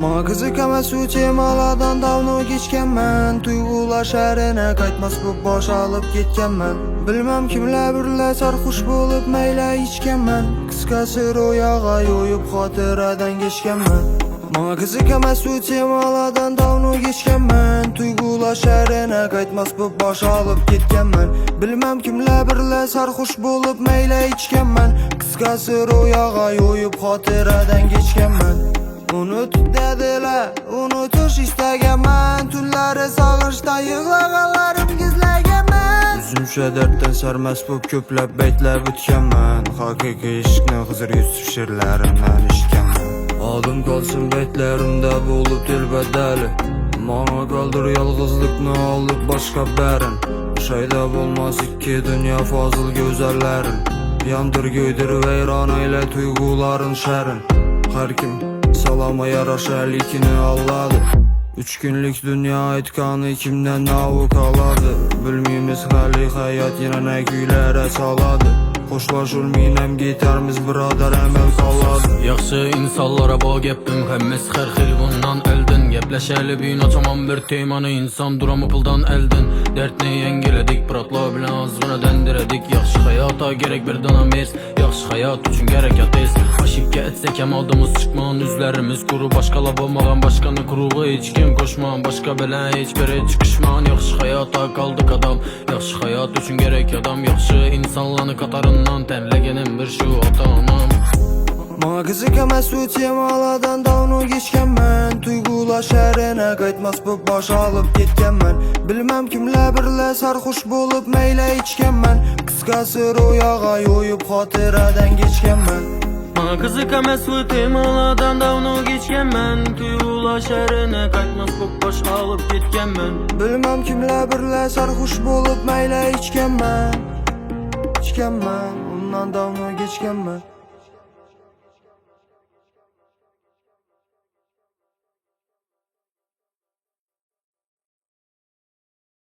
Manga qiziq emas u temalardan davno kechganman. Tuyg'ular shahriga qaytmas bu bosh olib ketganman. Bilmem kimlar birla sarxush bo'lib mayla ichganman. Qisqasi ro'yoga yo'yib xotiradan kechganman. Manga qiziq emas u temalardan davno kechganman. Tuyg'ular shahriga qaytmas bu bosh olib ketganman. Bilmem kimlar birla sarxush bo'lib mayla ichganman. Qisqasi ro'yoga yo'yib xotiradan kechganman. Unut dediler, unutish istaganman. Tunlari sog'inchdan yig'laganlarim gizlaganman. Uzumcha darddan sarmast bo'lib ko'plab baytlab o'tganman. Haqiqiy ishqni Xizr Yusuf she'rlarimdan eshitganman. Odim qolsin baytlarimda bo'lib telbadali. Manga qoldir yolg'izlikni olib boshqa barin. Shayda bo'lmas ikki dunyo fozil go'zallarin. Yandir go'ydir vayron ayla tuyg'ularin sharin. Har kim salama yarasha likini alladı. 3 günlük dünya aytqanı kimden navuk aladı. Bilmeyimiz hali hayat yine ne güylere saladı. Xoşlaşılmayınam gitarımız biradar emel qaladı. Yaxşı insanlara bu gepim hemmiz her xil bundan eldin. Gepleşeli bin açamam bir temanı insan duramı pıldan eldin. Dertni yengiledik pıratla bilen azgına dendiredik. Yaxşı hayata gerek bir dana mers. Yaxşı hayat üçün gerek yatız. Aşık etsek hem adımız çıkman üzlerimiz kuru. Başkala bulmadan başkanı kuruğu hiç kim koşman. Başka bilen hiç biri çıkışman. Yaxşı hayata kaldık adam. Yaxşı hayat üçün gerek adam. Yaxşı insanlarını katarından tenlegenim bir şu atamam. Manga qiziq emas u temalardan davno kechganman. Tuyg'ular shahriga qaytmas bu bosh olib ketganman. Bilmem kimlar birla sarxush bo'lib mayla ichganman. Qisqasi ro'yoga yo'yib xotiradan kechganman. Manga qiziq emas bu temalardan davno kechganman. Tuyg'ular shahriga qaytmas bu bosh olib ketganman. Bilmem kimlar birla sarxush bo'lib mayla ichganman. Undan davno kechganman.